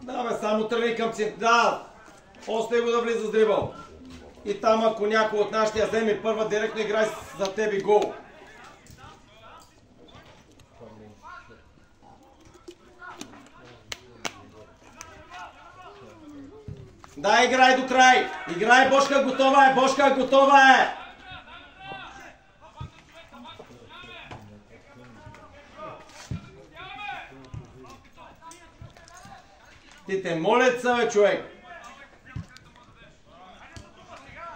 Да, бе, само тръгни към център. Да, остави го да влиза с дрибъл. И там, ако някой от нашите я вземе първа, директно играй за тебе гол. Да, играй до край. Играй, Бошка, готова е. Бошка, готова е. Ти те молят са, бе, човек.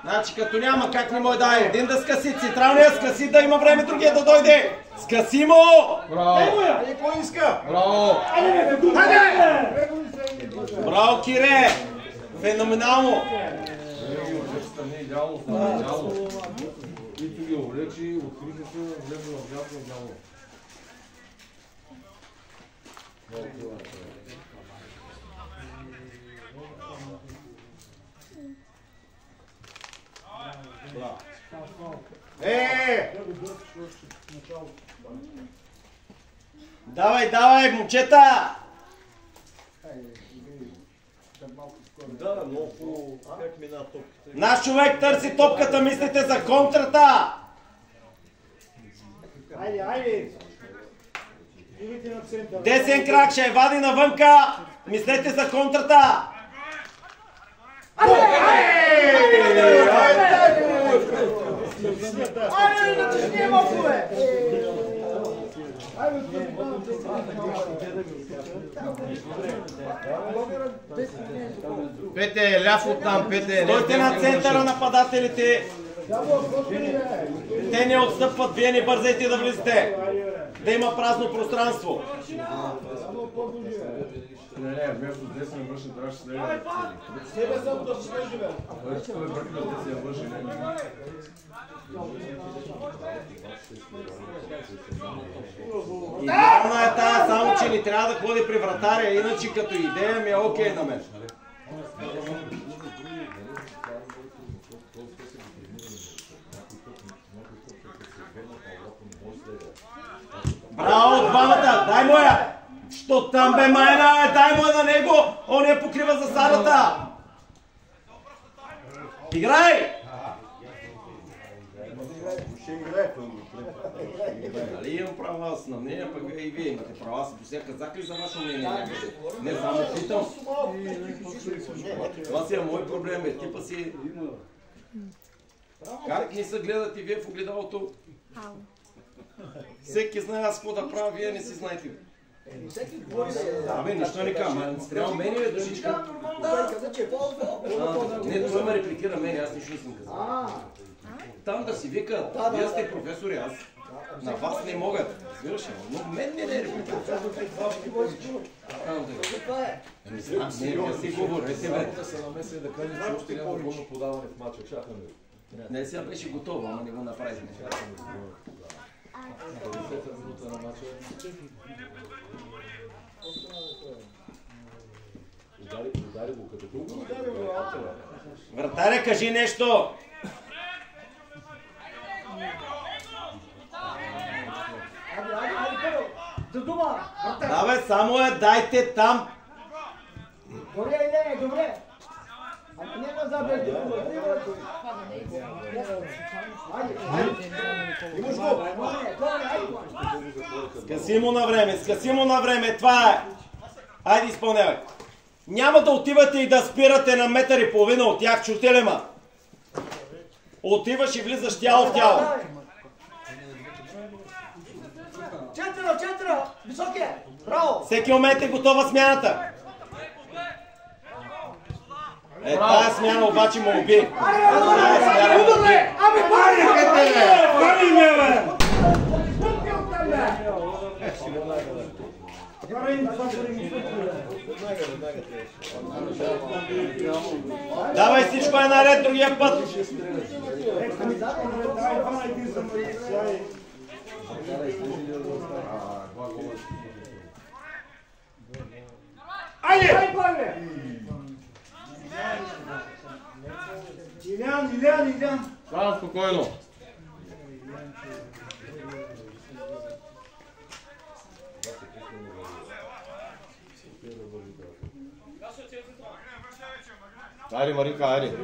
Значи като няма как не може да е. Един да скъси, централния скъси, да има време другия да дойде. Скъси му! Браво! Ай, кой иска? Браво! Браво, Кире! Феноменално! Идеално. Нито ги увлечи, откриха се, влезе в дясно дяло. Давай, давай, момчета! Да, много как мина топката. Наш човек търси топката, мислите за контрата! Айде, айде! Идите на център. Десен крак ще вади навънка! Мислете за контрата! Пете, ляв от там, Пете. Стойте на центъра нападателите! Те не отстъпват, вие не бързайте да влизате! Да има празно пространство! Не, вместо десен върши, трябва ще следва. Себе съм да ще живея. Той бърка да се я върши. Идеална е тая, само че не трябва да ходи при вратаря, иначе като идея ми е окей на мен. Браво от двамата, дай му я! Що там бе майна, дай му я на него, он я покрива засадата! Играй! Ще играе. Нали имам права с мнение, пък и вие имате права с сега казах ли за ваше мнение? Не, само питам. Това си е мой проблем, бе. Типа си... Как не се гледате вие в огледалото? Всеки знае аз какво да правя, вие не си знаете. Да, бе, нищо не казвам. Трябва мене, бе, душичка. Не, той ме репликира мене, аз нищо не съм казал. Там да си викат, вие сте професори, аз. На вас не могат, разбираш ли? Но мен не е репликира. Не, вие си говорите, бе. Не, сега беше готово, ама не го направихме. Вратаря, кажи нещо! Да бе, само я дайте там! Добре, иде, добре! Ама няма забед. Скъси му на време, това е! Айде изпълнявай! Няма да отивате и да спирате на метър и половина от тях, чуте ли ма? Отиваш и влизаш тяло в тяло. Четиро! Високи! Браво! Всеки момент е готова смяната. Тая смяна обаче му уби. Ами пари ме! Давай, всичко е наред другия път. Айде! Илян. Само спокойно. Айде, Маринка, айде.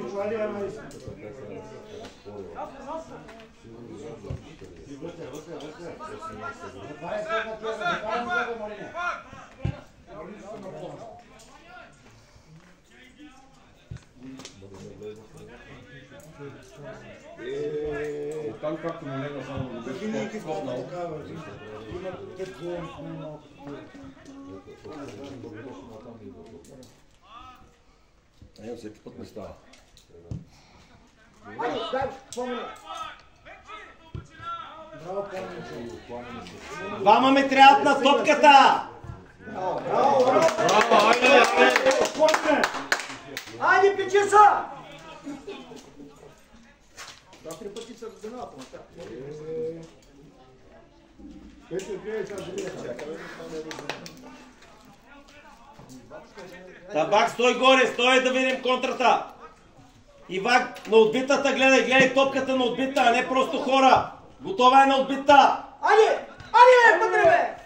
Там както му легна само да беше по-скопнал. Всеки път не става. Двама ми трябват на топката! Айде, печи са! Три пъти са разгъната. Табак, стой горе, стой да видим контрата. Ивак, на отбитата гледай топката на отбита, а не просто хора. Готова е на отбита. Айде, пътре!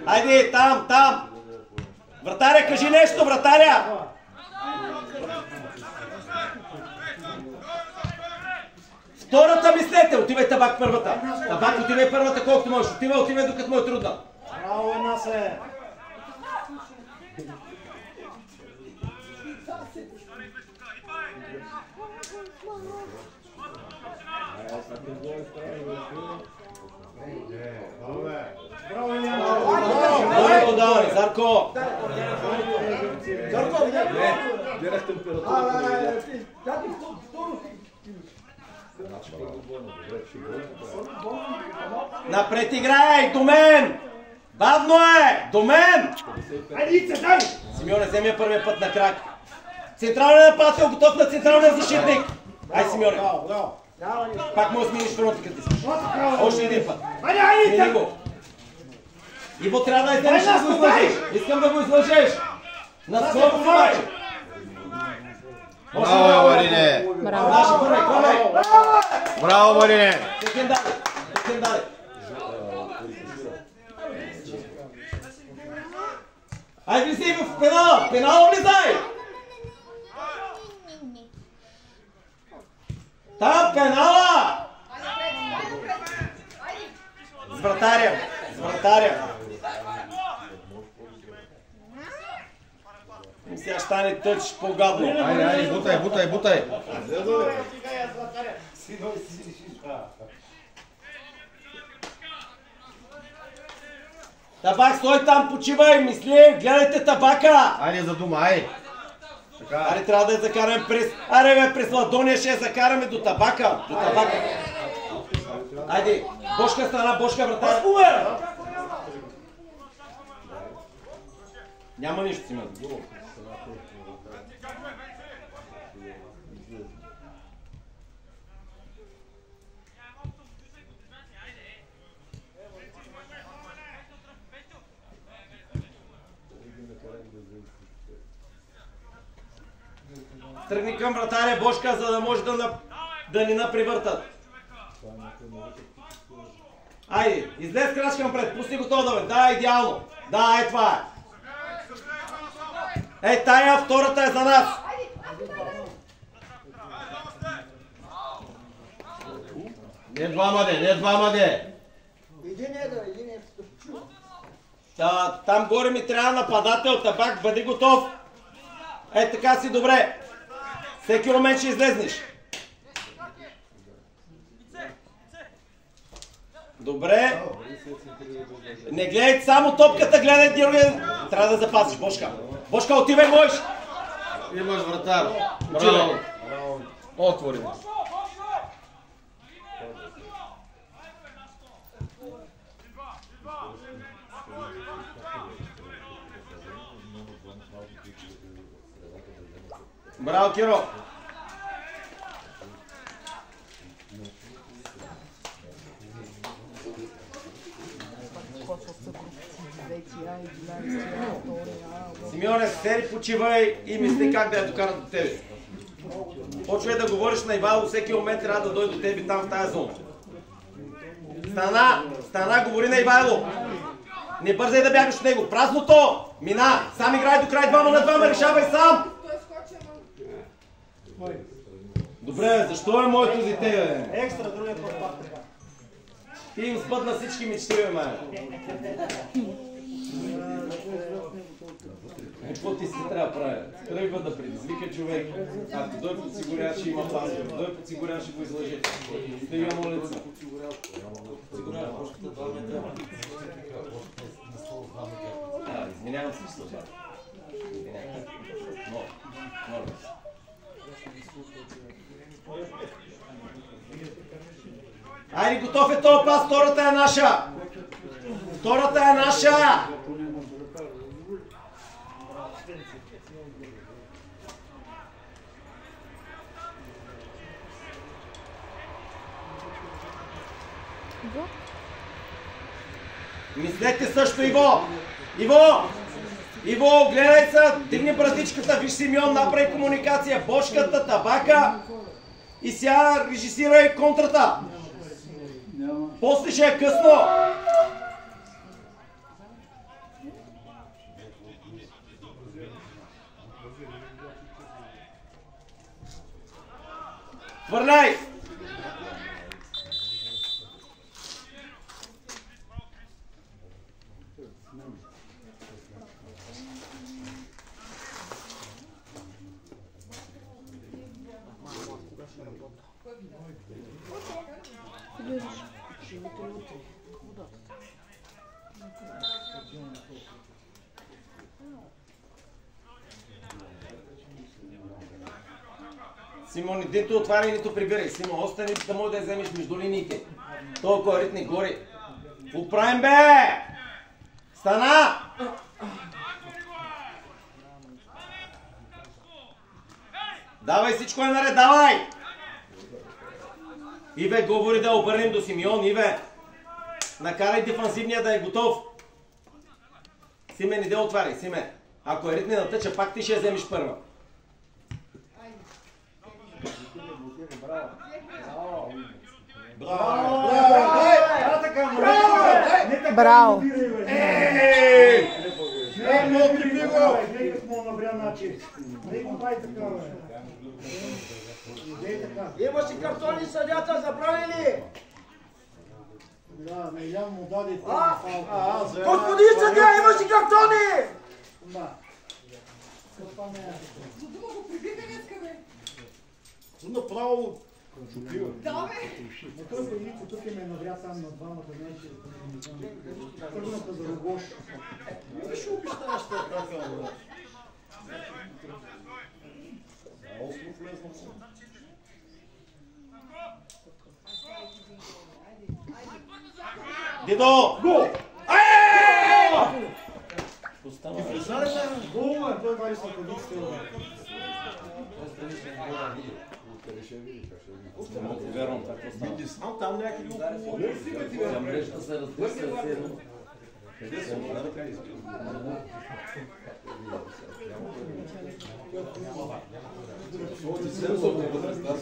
Айде, там. Вратаря, кажи нещо, вратаря. Втората мислете, отивай Табак първата. Табак, отивай първата колкото можеш. Отивай, докато му е трудна. Браво, Насе! Зарко, давай, Зарко! Гледах температурата. Напред играй, до мен! Бавно е! До мен! Симеоне, вземи я първия път на крак. Централен нападател, готов на централния защитник. Ай, Симеоне. Пак може да смениш първата като искаш. Още един път. Смени го. Иво, трябва да излезеш да го излъжеш. Искам да го излъжеш. На скоро обаче. Браво, Марине! Браво, Марине! Текен даде. Ай, влизай в пенала! Пенала влизай! Там пенала! С вратаря! Сега ще стане тъч по-гадно. Айде, бутай! Табак, стой там, почивай, мисли, гледайте Табака! Айде за дума, айде! Аре, трябва да я закараме през Ладония, ще я закараме до Табака. Айде, Бошка страна, Бошка врата. Няма нищо, Симеон. Тръгни към вратаря Бошка, за да може да ни напривъртат. Айде, излез крач към пред, пусни го това да. Да, идеално. Да, е това е. Ей, тая, втората е за нас. Не двама де! Един е. Там горе ми трябва нападател, Табак, бъди готов. Ей, така си, добре. Всеки момент ще излезнеш. Добре. Не гледайте само топката, гледай другия. Трябва да запасиш, Бошка. Бошка, отивай, можеш. Имаш вратар. Браво. Отвори. Браво, Киро! Симеоне, сери, почивай и мисли как да я докарат до тебе. Почвай да говориш на Ивайло, всеки момент трябва да дойде до тебе там в тази зона. Стана, говори на Ивайло. Не бързай да бягаш от него. Празното! Мина! Сам играй до край, 2 на 2, решавай сам! Добре, защо е моето дете, бе? Екстра, другия път пак така. Ти им спътна всички мечти, бе, май. Какво ти се трябва да прави? Тръгва да предизвика човек. Ако той подсигурява, ще има план. Ако той подсигурява, ще го излъже. Стига му лица. Изменявам се с това. Моля. Айде, готов е този пас, втората е наша! Втората е наша! Мислете също, Иво! Иво, гледай се, дигни братичката, виж Симеон, направи комуникация, бошката, табака и сега режисирай контрата. После ще е късно. Върняй! Симон, нито отваряй, нито прибирай. Симон, остани да може да я вземеш между линиите. Толкова ритник гори. Оправим, бе! Стана! Давай, всичко е наред, давай! Иве, говори да обърнем до Симеон, Иве. Накарай дефанзивния да е готов. Симен, иде отваряй, Симен. Ако е ритни на тъча, пак ти ще я вземеш първа. Браво! Има си картони съдята, забрави ли? Да, не Илян му даде Господин съдя, има си картони! Да. Направо шокира. Да, бе! Но той Велико тук ме навря там на двамата, знаеш, тръгнаха за рогош. Не ще обещаваш така, бе. Осмо влезна се. Дидо! Гол! Гол е, той вари сладкодиците. Не мога да вярвам какво става. Види сам там някъде около. За мрежата се разпръска все едно. Къде са? Така изглежда.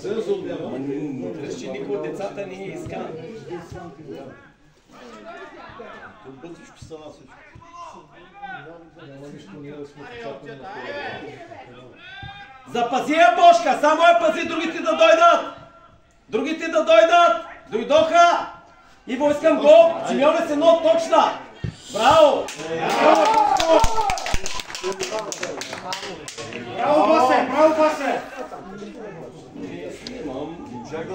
Сензор няма. Виж, че никой от децата не е искан. Бързичко стана всичко. Запази я, Бошка! Само я пази, другите да дойдат! Другите да дойдат! Дойдоха! Иво, искам гол! Симеоне с едно точна! Браво! Браво, Басе! Браво, Басе! Не снимам.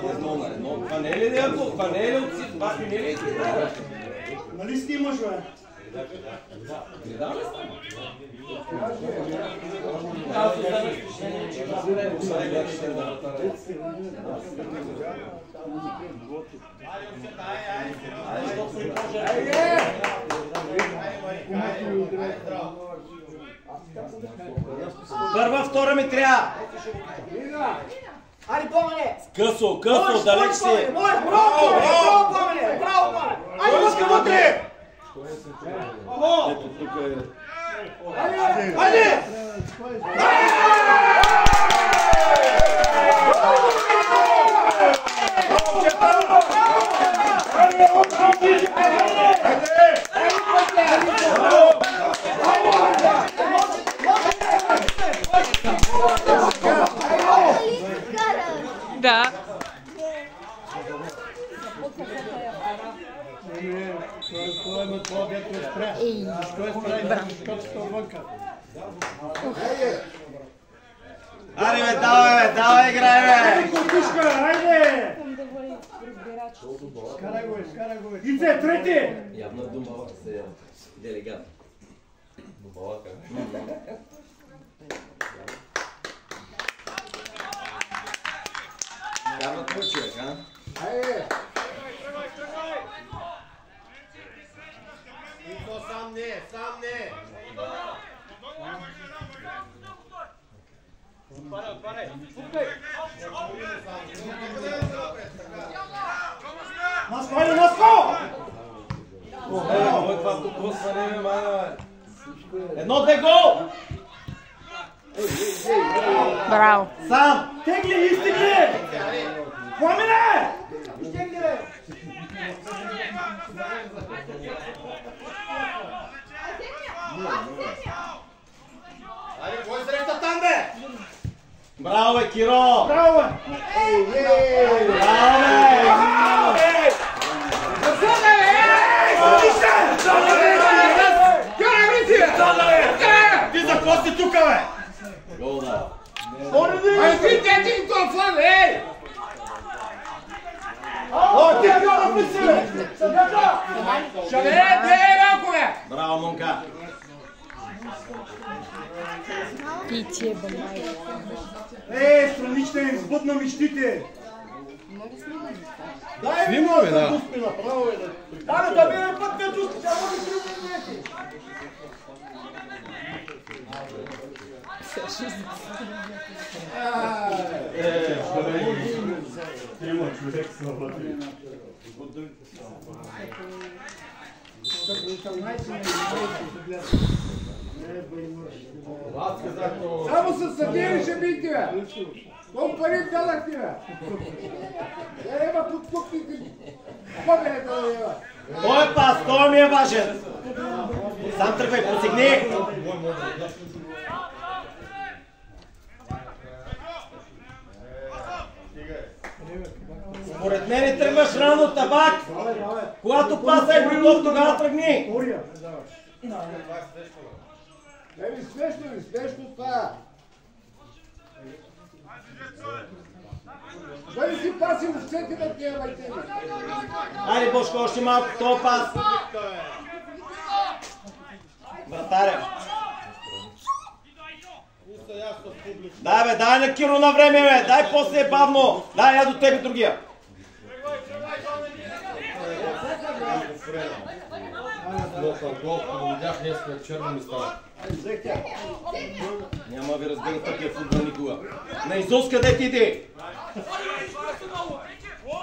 Едно на едно. Това не е ли някакво? Това не е ли от си? Това не е ли? Нали снимаш, бе? Не дам ли снимам? Аз оставям впечатление, че Басе ще да Първа, втора ми трябва. Айде, Пламене! Късо, далеч си. Браво, Пламене! Браво, Пламене! Айде, пускай вътре! Ето тук е. Айде! Да. Аре, бе, давай, играй, бе! Котушка, айде! Скарай го. Ице, трети! Явно думава се делегат. Балака. Явно твой човек, а? Айде! Сам не! Наско, айде, Наско! Кой това докосване, бе, май, бе? 1-2 гол! Браво. Сам! Тегли, изтегли! Пламене! Айде, кой среща там, бе? Браво, бе, Киро! Браво, бе! Браво, бе! Ти за какво си тука, бе? Гол, да. Айде, ти детин това флан, ей! О, ти какво написи, бе? Съдята! Малко, бе! Браво, Монка! Пиче, бе, майка. Странична им сбъдна мечтите! Снима, бе, да. Да бе на път като ще може 3 минути! Трима човек са вътре. Само със съдиери ще бийте, бе! Колко пари дадахте, бе? Ева подкупните победата да ева. Той пас, той ми е важен! Сам тръгвай, посигни! Според мен тръгваш рано, Табак! Когато паса е готов, тогава тръгни! Смешно това! Бъде си паси овцете да тия майтени! Айде, Бошко, още малко, това пас! Вратаря! Дай, бе, дай на Киро на време, бе! Дай после е бавно! Дай, я до тебе другия! Гол, видях днеска черно ми става. Няма ви разбира такива футбол никога. На Изус къде ти иди?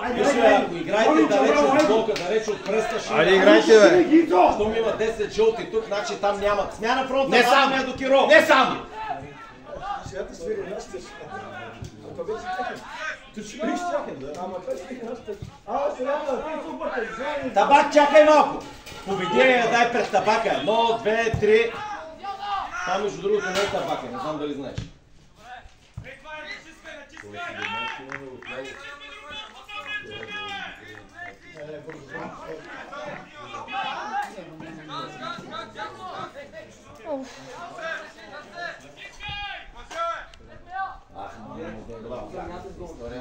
Ако играете далеч от блока, далеч от пръста, ще... Айде, играйте, бе! Щом има 10 жълти тук, значи там нямат. Смяна фронта, Не сам! баваме до Киро! Не сам! Табак, чакай малко! Победи я, дай пред Табака. 1, 2, 3. Това между другото не е Табака, не знам дали знаеш.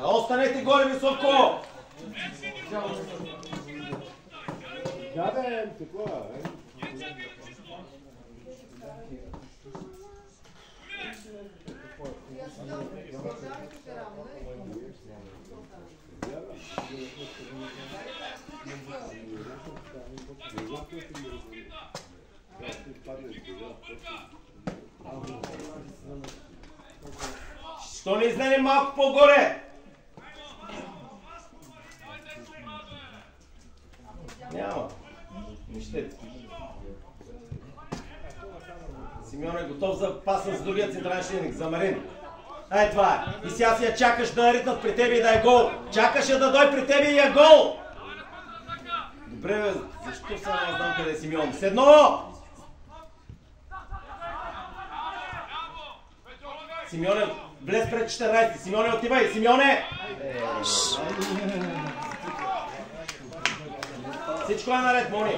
Останете горе високо! Да, бе, такова, бе. Що не излезе малко по-горе? Няма. Нищете. Симеон е готов за паса с другия централен защитник, за Марин. Ай това е. И сега си я чакаш да ритнат при тебе и да е гол. Чакаш я да дой при тебе и е гол. Добре, бе, защо сега не знам къде е Симеон? Седно! Симеоне, влез пред 14. Симеоне, отивай! Симеоне! Всичко е наред, Мони.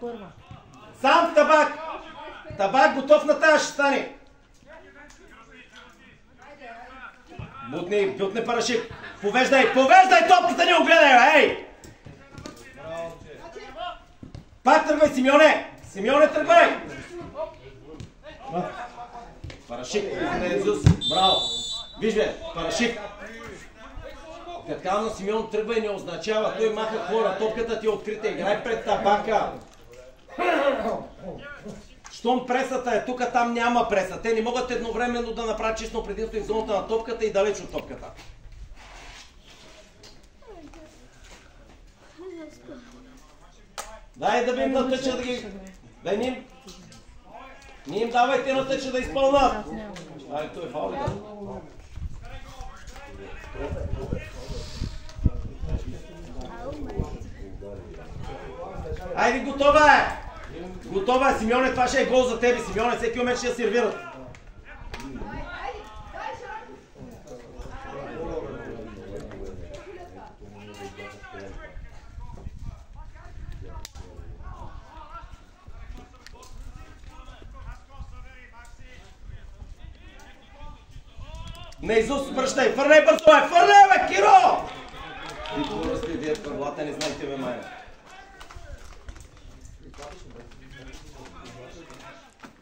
първа. Сам Табак! Табак готов на тази ще стане. Бутни Парашик. Повеждай топката, не огледай, ей! Пак тръгвай, Симеоне! Симеоне, тръгвай! Парашик, браво! Виж бе, Парашик! Като казвам на Симеон, тръгвай не означава, той маха хора, топката ти е открита, играй пред Табака! Щом пресата е тук, там няма преса. Те не могат едновременно да направят честно предимство в зоната на топката и далеч от топката. Дай да ви им натъча да ги... Дай ни им давайте натъча да изпълнат. Ай, той е фаул ли да? Айде, готова е! Готова е, Симеоне, това ще е гол за тебе, Симеоне, всеки момент ще я сервират. На Изус връщай, фърляй бързо, фърляй, бе, Киро! И това сте вие пърлата, не знаете, бе, майна.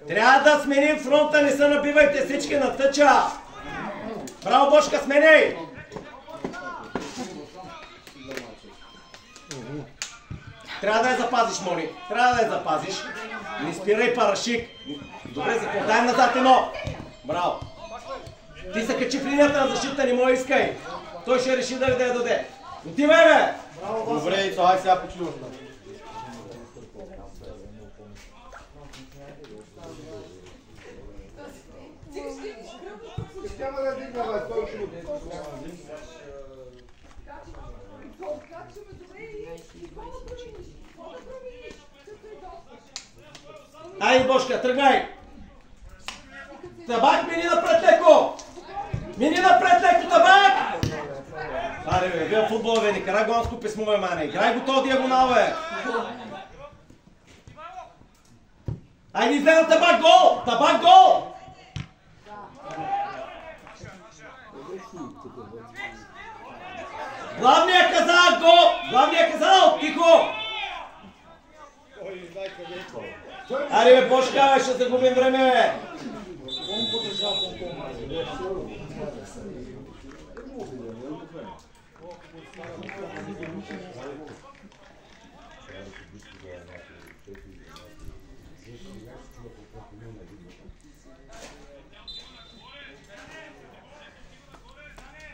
Трябва да сменим фронта, не се набивайте всички на тъча! Браво, Бошка, сменяй! Трябва да я запазиш, Мони. Трябва да я запазиш. Не спирай, Парашик. Добре, закладай назад едно. Браво. Ти се качи в линията на защита, не му искай. Той ще реши да я даде. Отивай, бе! Добре, и това сега почиваш. Няма да дигна, бе, той ще го Ай, Бошка, тръгвай! Табак, мини напред леко! Мини напред леко, Табак! Аре, бе, вие футбол, бе, никарагуанско писмо, бе, мане. Играй го този диагонал, бе! Айде, излезе на Табак, гол! Табак, гол! Главният казал, гол! Главният казал, тихо! Аре, бе, Бошка, бе, ще загубим време, бе!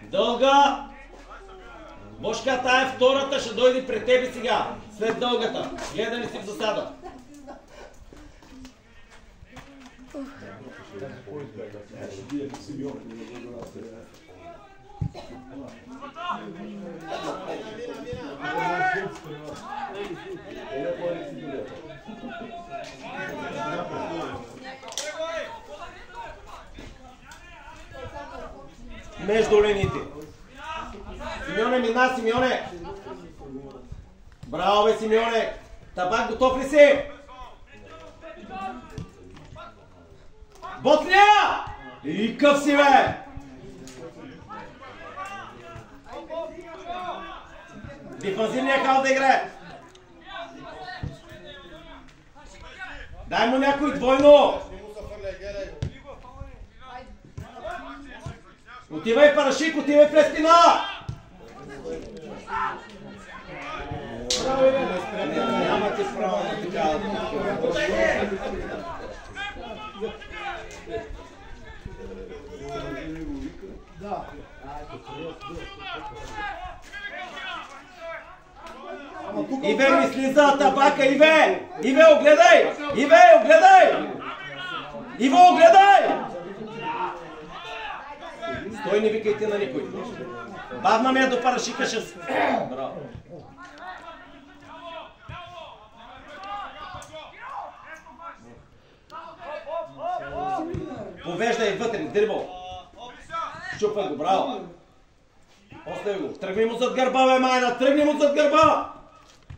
Дълга! Бошка, тая втората ще дойде пред тебе сега, след дългата. Гледа ли си в засада? Между линиите. Симеоне, мина, Симеоне! Браво, бе, Симеоне! Табак, готов ли си? Ботня! И къв си, бе! Дефанзивния хал да играе! Дай му някой двойно! Отивай, Парашик, отивай в лестина! Нямате право на такава. Да. Иве ми слиза табака, Иве! Иве, огледай! Иве, огледай! Иво, огледай! Стой, не викайте на никой. Бавна ме до парашика ще... Браво. Повеждай вътре, дрибъл. Щупай го, браво. Остави го. Тръгни му зад гърба, бе, майна! Тръгни му зад гърба!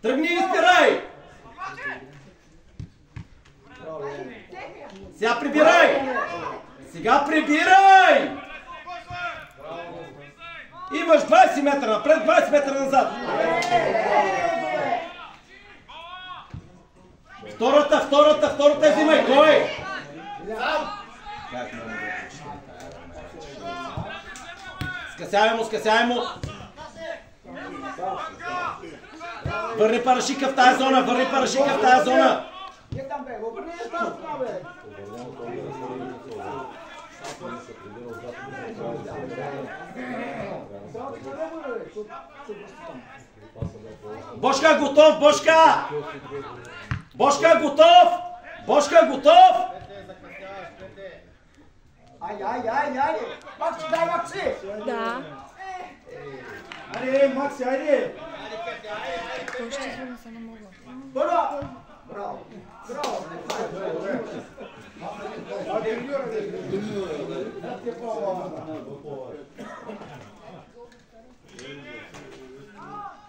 Тръгни и стирай! Сега прибирай! Сега прибирай! Имаш 20 метра напред, 20 метра назад. Втората взимай. Кой? Скъсявай му. Върни парашика в тая зона, Не там бе, обърни я там страна бе. Бошка готов, Бошка! Бошка готов! Ай! Макси, дай Макси! Да. Айде, Макси, айде! Кой ще звъни, се не мога. Браво!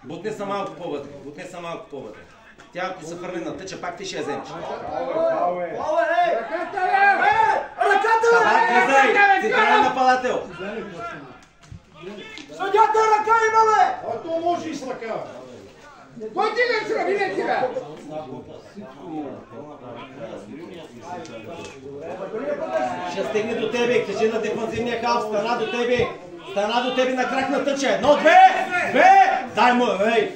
Бутни са малко повътре. Тя ако се фърне на тъча, пак ти ще я вземеш. Ръката! Централен нападател. Съдята ръка има, бе! А то може и с ръка. Кой ти не сраби, не ти, бе? Ще стигне до тебе, кажи на дефанзивния халф, стана до тебе на крак на тъча. 1, 2, дай му, ей!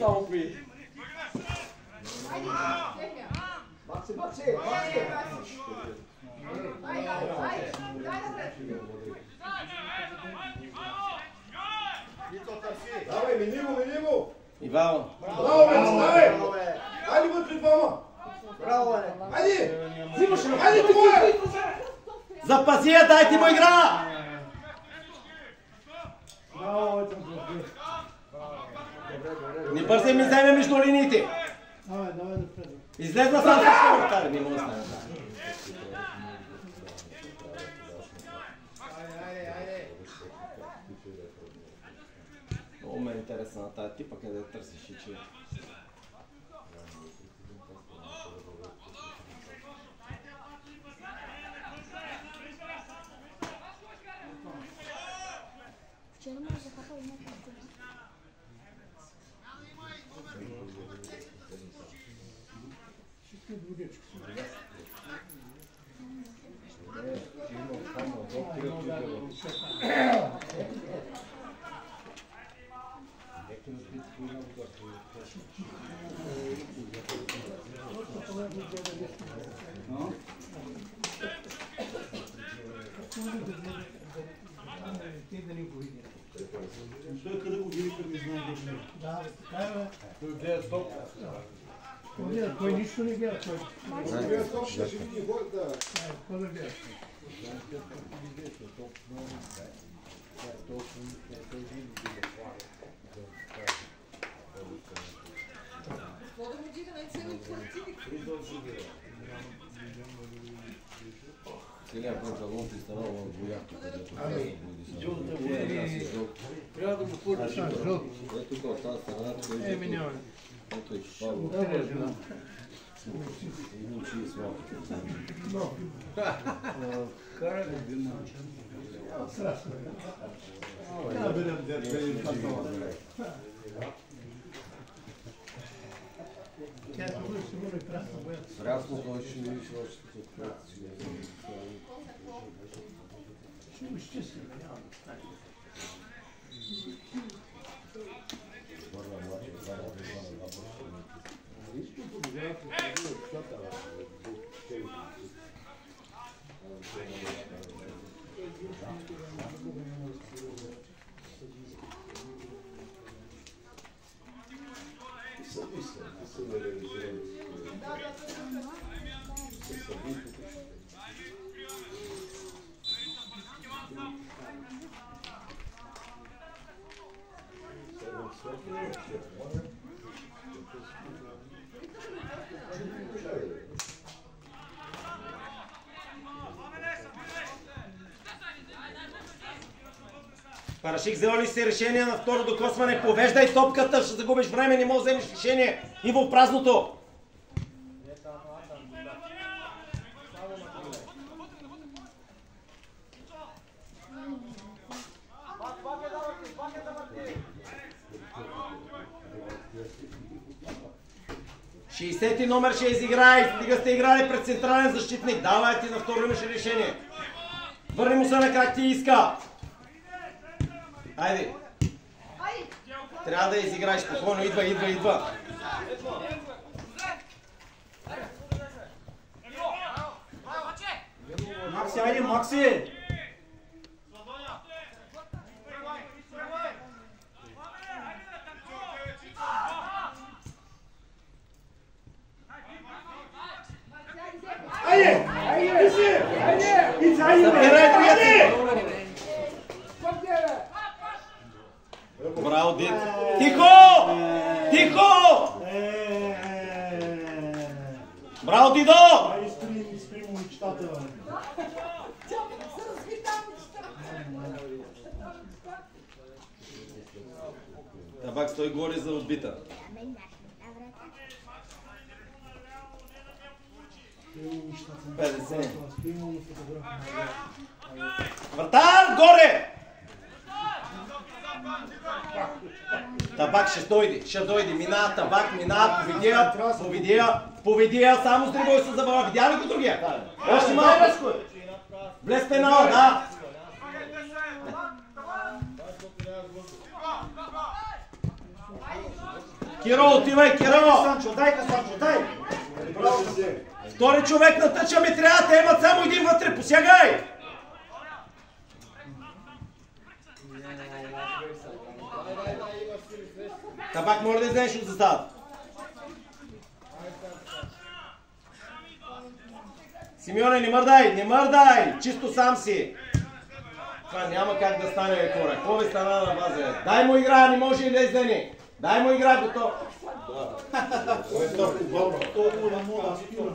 Макси! Давай, мини го! Ивайло. Браво, бе, давай! Айде вътре двама! Браво, бе! Айде! Взимаш ръка! Айде, това е! Запази я, дайте му игра! Браво, Не бързай ми вземе между линиите. давай да влезе. Излезна сам с коментар, не мога да стане. Много ме е интересна на тази типа, къде търсиш и че... Вчера ме захапа една картина. Той къде го види, къде не знае къде е. Да, така е, бе. Той гледа стоп. Той нищо не гледа, той. Гледа стоп, ще види хората. Какво да гледа? Целият панталон ти става в бояхто, където Трябва да го първиш. ето тук, от тази страна, Минава. ето е шпало. И учи и смал. Кара ли би на... Страшно е. Трябва да берем дете и панталон. Тя е това сигурно и прясно боята. Прясно той ще видиш още като проект си. Ще го изчистим, няма да стане. Върна младши, това е на Парашик, взела ли си решение на второ докосване? Повеждай топката, ще загубиш време, не можеш да вземеш решение. Иво в празното. Шейсети номер ще изиграй. Стига сте играли пред централен защитник. Давай ти на второ имаш решение. Върни му се на крак, ти иска. Айде. Трябва да изиграеш спокойно. Идва. Макси, айде, Макси! Браво, Дит! Тихо! Браво, Дидо! Айде, спри му мечтата, бе. Табак, стой горе за отбита. Вратар, горе! Табак ще дойде, мина, Табак, поведия, само с дрибой се забава. Видя ли го другия? Още малко. Блес пенала, да. Киро, отивай, Киро! Санчо, дай! Втори човек на тъча ми трябва, те имат само един вътре, посягай! Табак, моля да излезеш от заставата. Симеоне, не мърдай! Чисто сам си! Това няма как да стане, хора. Какво ви стана на база? Дай му игра, не може и да издени. Дай му игра, готов. Толкова мога да спира.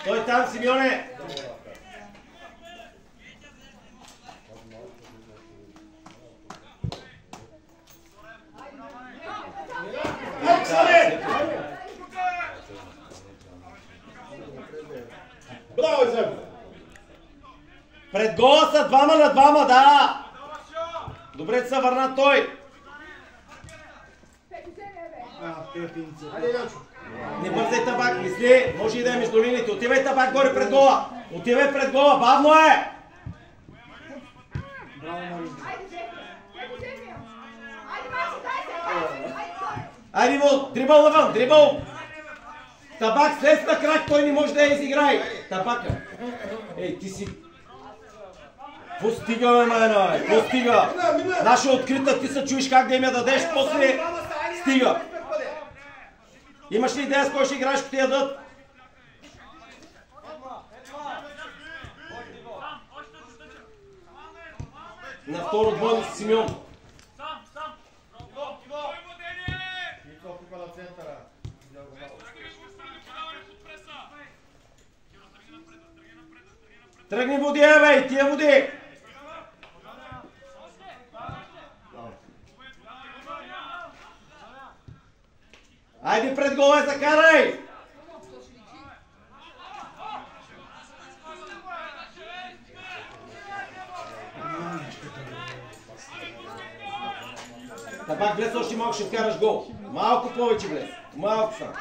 Той там, Симеоне! Браво, Зем! Пред гола са 2 на 2, да! Добре се върна той! Не бързай, Табак, мисли, може и да е между линиите. Отивай, Табак, горе пред гола! Отивай пред гола, бавно е! Айде, Иво, дрибъл навън, дрибъл! Табак, слез на крак, той не може да я изиграе! Табака! Ей, ти си... Постига, бе, майна, постига! Наша открита, ти се чуеш как да им я дадеш, после... Стига! Имаш ли идея с кой ще играеш, ако ти я дадат? На второ двойно с Симеон. Тръгни води, бе, тия води! Айде пред гола, закарай! Табак, влез още малко, ще вкараш гол. Малко повече влез. Малко са.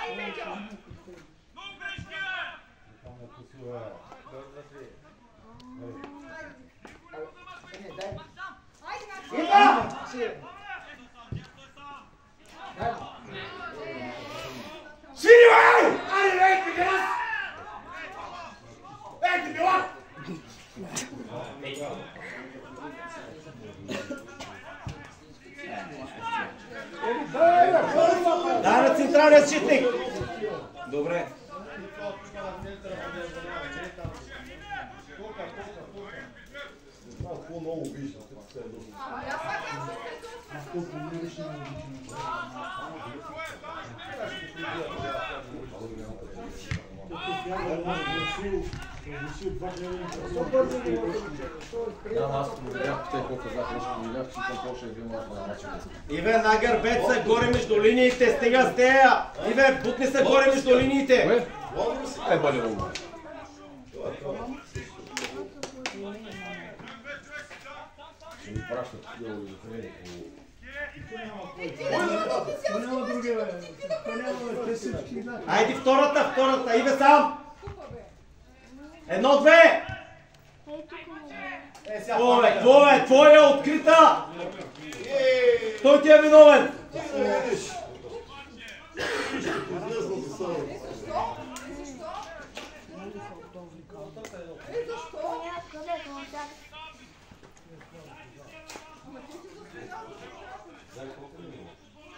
Дай на централния защитник. Добре. Много виждам. Иве, на гърбет са горе между линиите, стига с тея! Иве, бутни са горе между линиите! Бъде много. Ще ми пращат такива удостоверения. Айди втората, Иве сам! 1-2! Твоя е открита! Той ти е виновен!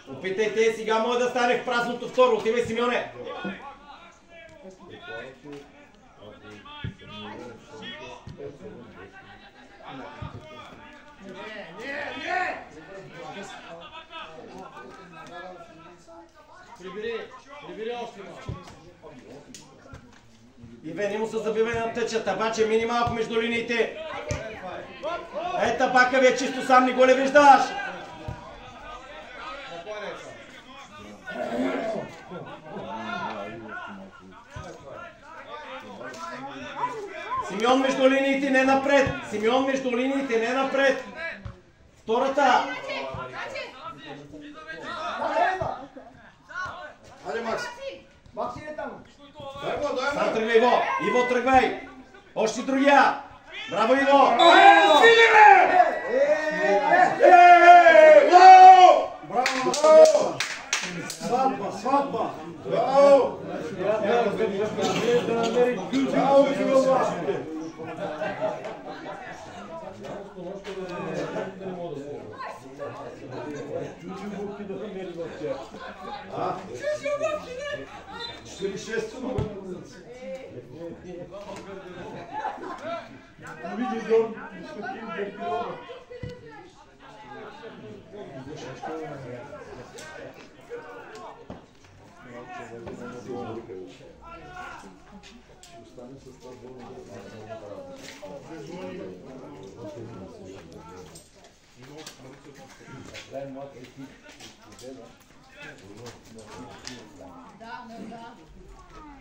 Опитайте, сега може да стане в празното второ. Отивай, Симеоне! Прибери още малко. Иве, не му се забивай на тъча, табаче мини малко между линиите. Е, табака ви е чисто, сам не го ли виждаш? Симеон между линиите, не напред! Симеон между линиите, не напред! Втората! Айде, Макс! Макс иде там! Дай го, дай Сам го! тръгвай, Иво! Иво, тръгвай! Още другия! Браво, Иво! Сили, бе! Браво! Сватба! Браво!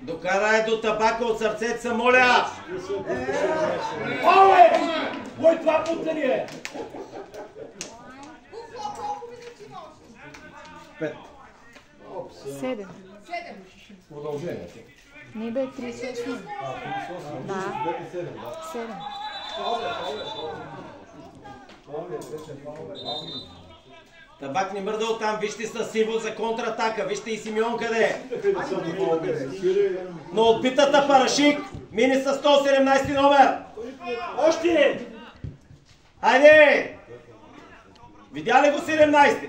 Докарай до табака от сърцето се, моля! Кой това путани е? Пет. 7. Продължение. Не бе 38. Да. 7. Табак не мърда оттам, вижте с Сиво за контратака, вижте и Симеон къде е. Но отбитата Парашик мини с 117 номер. Още! Хайде! Видя ли го 17?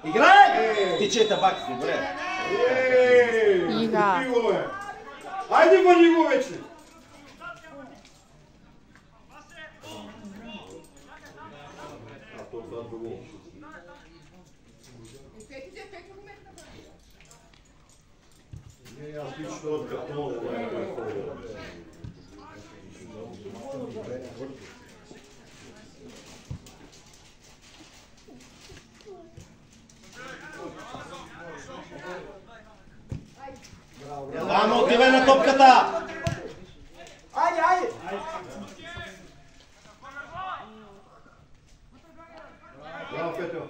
Играй! Тичай табак, добре. Ига. Айде, вани го вече! Аз лично от картона. Ама отивай на топката! Айде, айде! Браво, Петър.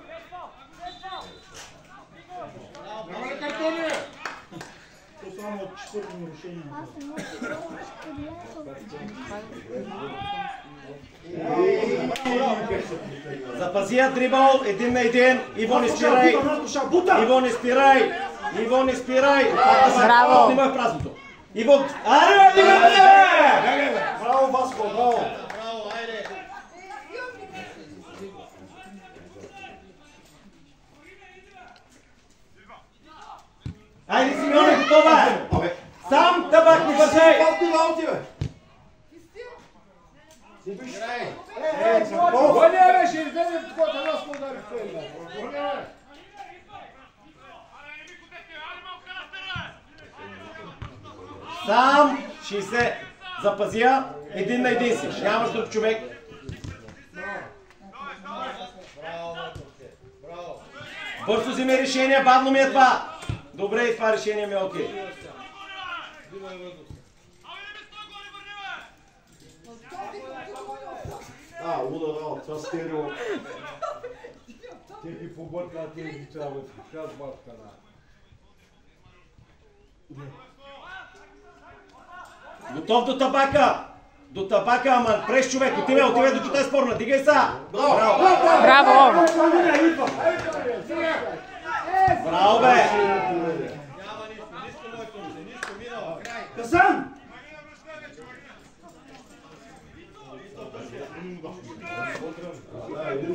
първо нарушение. Запазия дрибъл, 1 на 1. Иво не спирай. Иво не спирай. Иво не спирай. Браво. Снимай празното. Иво, аре, бе! Браво, Васко, браво! Айде, Симеоне, готова е! Сам табак не бързай! Гоня бе, ще излезе такова една сподари стои. Сам 60. Запазия, 1 на 1 си. Нямаш друг човек. Бързо вземи решение, бавно ми е това. Добре, и това решение ми е окей. Луда работа, това стерео. Те ги побъркат тези деца, бе. Шас башка, на. Готов до табака. До табака, ама преш човек. Отивай до чута е спорна. Дигай са. Браво. Браво. Браво, бе. Касан!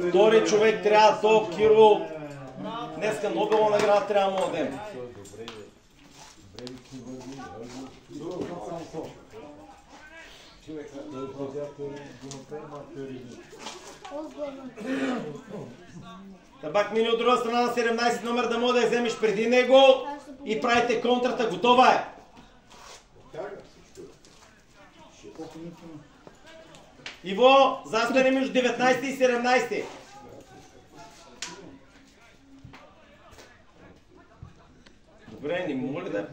Втори човек трябва то, Киро. Днеска Нобелова награда трябва да му дадем. Табак мини от друга страна на 17 номер да мога да я вземеш преди него и правите контрата. Готова е. Иво, застане между 19 и 17. Добре, не моля да...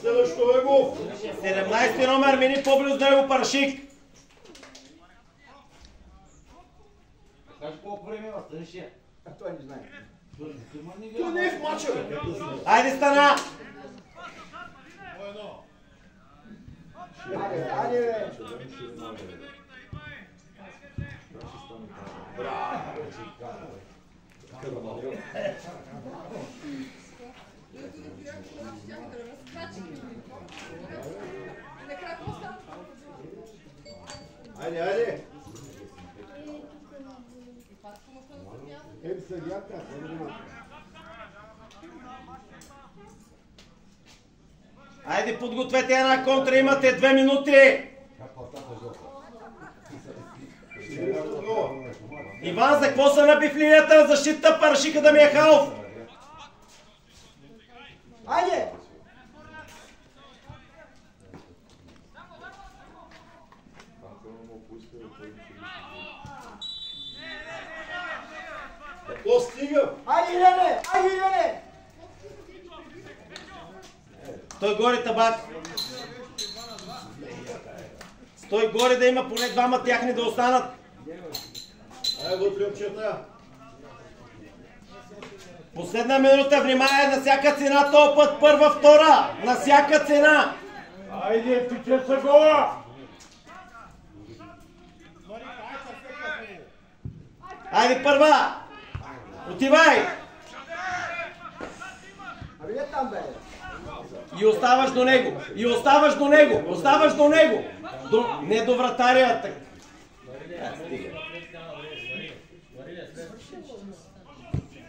Следващото е го! 17 номер, мини по-близо до него Парашик. Кажи колко време има, станеш я. Той не знае. Това не е в мача, бе! Айде стана! Айде, бе! Айде! Съдията, Айде подгответе една контра, имате 2 минути! Иван, за какво са наби в линията? Защита Парашика да ми е халф! Айде! Какво стига? Айде, Илене! Айде, Илене! Стой горе, табак! Стой горе да има поне двама тяхни да останат! Айде, вътре момчета! Последна минута, внимание, на всяка цена, този път първа, втора! На всяка цена! Айде, тича са гола! Айде първа! Отивай! Аби е там, бе! И оставаш до него! И оставаш до него! Оставаш до него! Не до вратаря!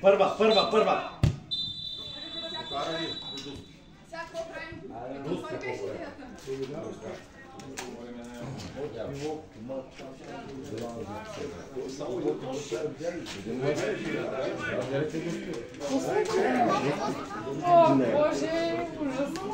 Първа! О, Боже, ужасно.